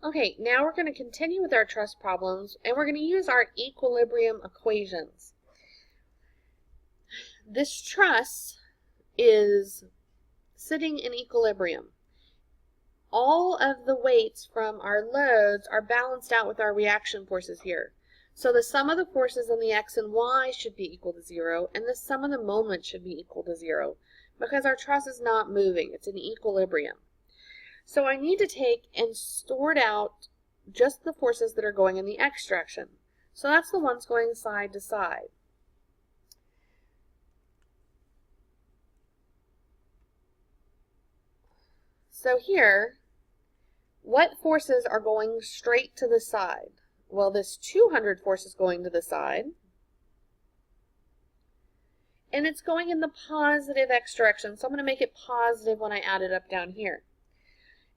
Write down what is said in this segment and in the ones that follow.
Okay, now we're going to continue with our truss problems, and we're going to use our equilibrium equations. This truss is sitting in equilibrium. All of the weights from our loads are balanced out with our reaction forces here. So the sum of the forces in the x and y should be equal to 0, and the sum of the moments should be equal to 0, because our truss is not moving. It's in equilibrium. So I need to take and sort out just the forces that are going in the x direction. So that's the ones going side to side. So here, what forces are going straight to the side? Well, this 200 force is going to the side, and it's going in the positive x direction, so I'm going to make it positive when I add it up down here.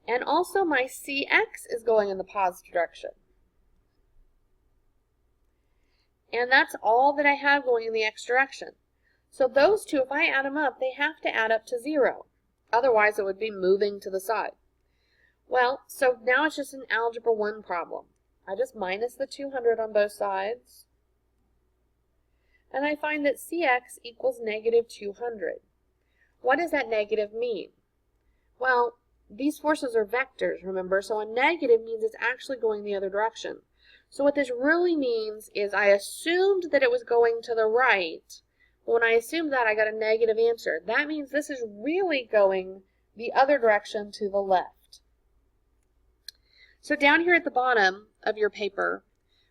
And also my CX is going in the positive direction. And that's all that I have going in the x direction. So those two, if I add them up, they have to add up to 0. Otherwise, it would be moving to the side. Well, so now it's just an Algebra 1 problem. I just minus the 200 on both sides. And I find that CX equals negative 200. What does that negative mean? Well, these forces are vectors, remember, so a negative means it's actually going the other direction. So what this really means is I assumed that it was going to the right. When I assumed that, I got a negative answer. That means this is really going the other direction to the left. So down here at the bottom of your paper,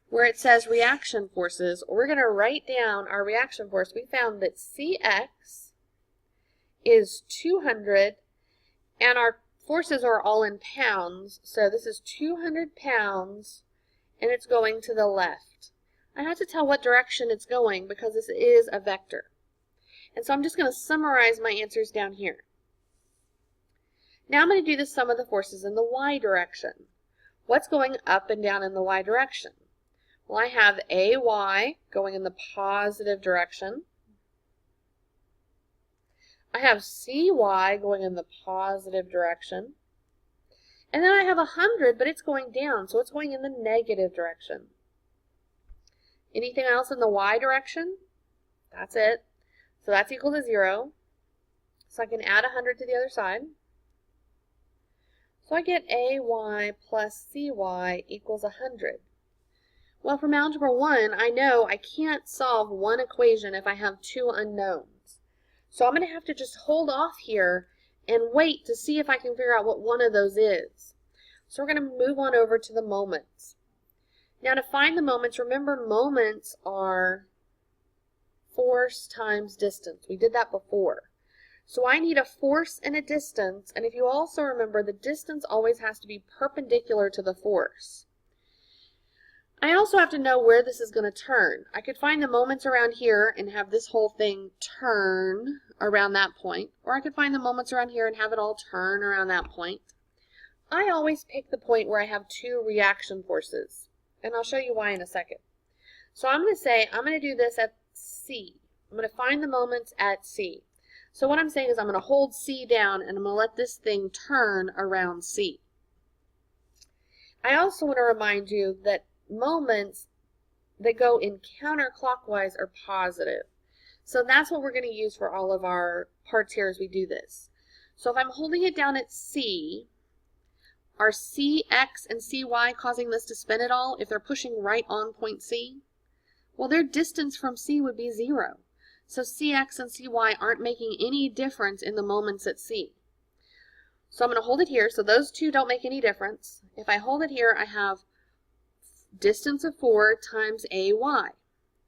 where it says reaction forces, we're going to write down our reaction force. We found that CX is 200, and our forces are all in pounds, so this is 200 pounds, and it's going to the left. I have to tell what direction it's going because this is a vector. And so I'm just going to summarize my answers down here. Now I'm going to do the sum of the forces in the y direction. What's going up and down in the y direction? Well, I have AY going in the positive direction. I have CY going in the positive direction. And then I have 100, but it's going down, so it's going in the negative direction. Anything else in the y direction? That's it. So that's equal to 0. So I can add 100 to the other side. So I get AY plus CY equals 100. Well, from Algebra 1, I know I can't solve one equation if I have two unknowns. So I'm going to have to just hold off here and wait to see if I can figure out what one of those is. So we're going to move on over to the moments. Now to find the moments, remember moments are force times distance. We did that before. So I need a force and a distance, and if you also remember, the distance always has to be perpendicular to the force. I also have to know where this is going to turn. I could find the moments around here and have this whole thing turn around that point, or I could find the moments around here and have it all turn around that point. I always pick the point where I have two reaction forces, and I'll show you why in a second. So I'm going to say I'm going to do this at C. I'm going to find the moments at C. So what I'm saying is I'm going to hold C down and I'm going to let this thing turn around C. I also want to remind you that moments that go in counterclockwise are positive. So that's what we're going to use for all of our parts here as we do this. So if I'm holding it down at C, are CX and CY causing this to spin at all if they're pushing right on point C? Well, their distance from C would be 0. So CX and CY aren't making any difference in the moments at C. So I'm going to hold it here, so those two don't make any difference. If I hold it here, I have distance of 4 times AY.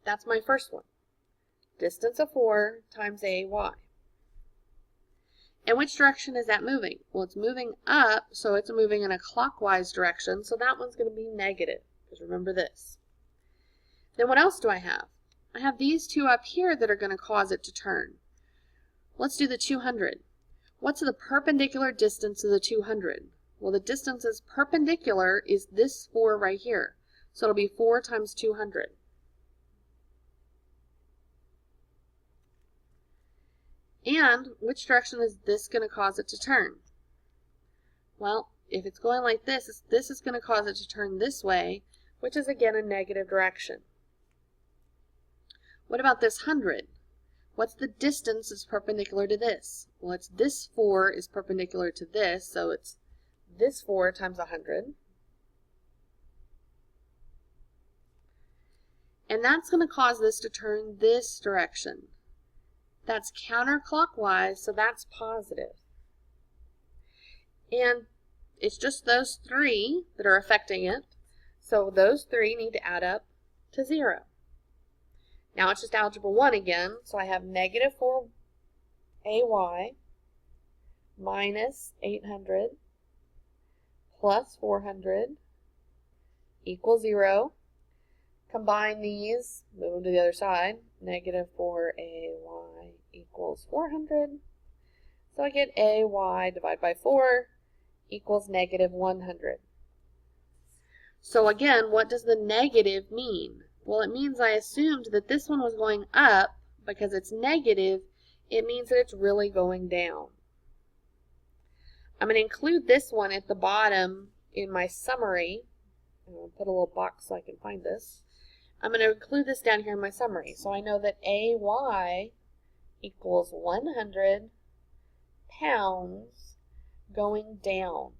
That's my first one. Distance of 4 times AY. And which direction is that moving? Well, it's moving up, so it's moving in a clockwise direction, so that one's going to be negative. Just remember this. Then what else do I have? I have these two up here that are going to cause it to turn. Let's do the 200. What's the perpendicular distance of the 200? Well, the distance is perpendicular is this 4 right here. So it'll be 4 times 200. And which direction is this going to cause it to turn? Well, if it's going like this is going to cause it to turn this way, which is again a negative direction. What about this 100? What's the distance that's perpendicular to this? Well, it's this 4 is perpendicular to this, so it's this 4 times 100. And that's going to cause this to turn this direction. That's counterclockwise, so that's positive. And it's just those 3 that are affecting it, so those 3 need to add up to 0. Now it's just algebra 1 again, so I have negative 4ay minus 800 plus 400 equals 0. Combine these, move them to the other side. Negative 4ay equals 400. So I get ay divided by 4 equals negative 100. So again, what does the negative mean? Well, it means I assumed that this one was going up. Because it's negative, it means that it's really going down. I'm going to include this one at the bottom in my summary. I'm going to put a little box so I can find this. I'm going to include this down here in my summary. So I know that ay equals 100 pounds going down.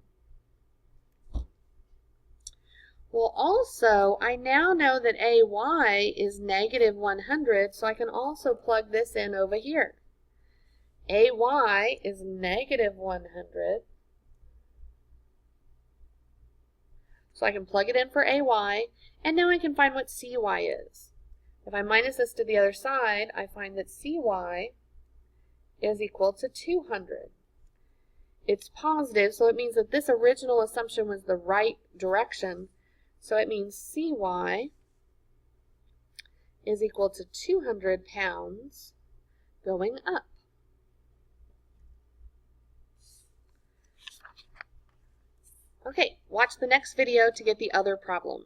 Well, also, I now know that ay is negative 100, so I can also plug this in over here. Ay is negative 100. So I can plug it in for ay, and now I can find what cy is. If I minus this to the other side, I find that cy is equal to 200. It's positive, so it means that this original assumption was the right direction. So it means cy is equal to 200 pounds going up. Okay, watch the next video to get the other problem.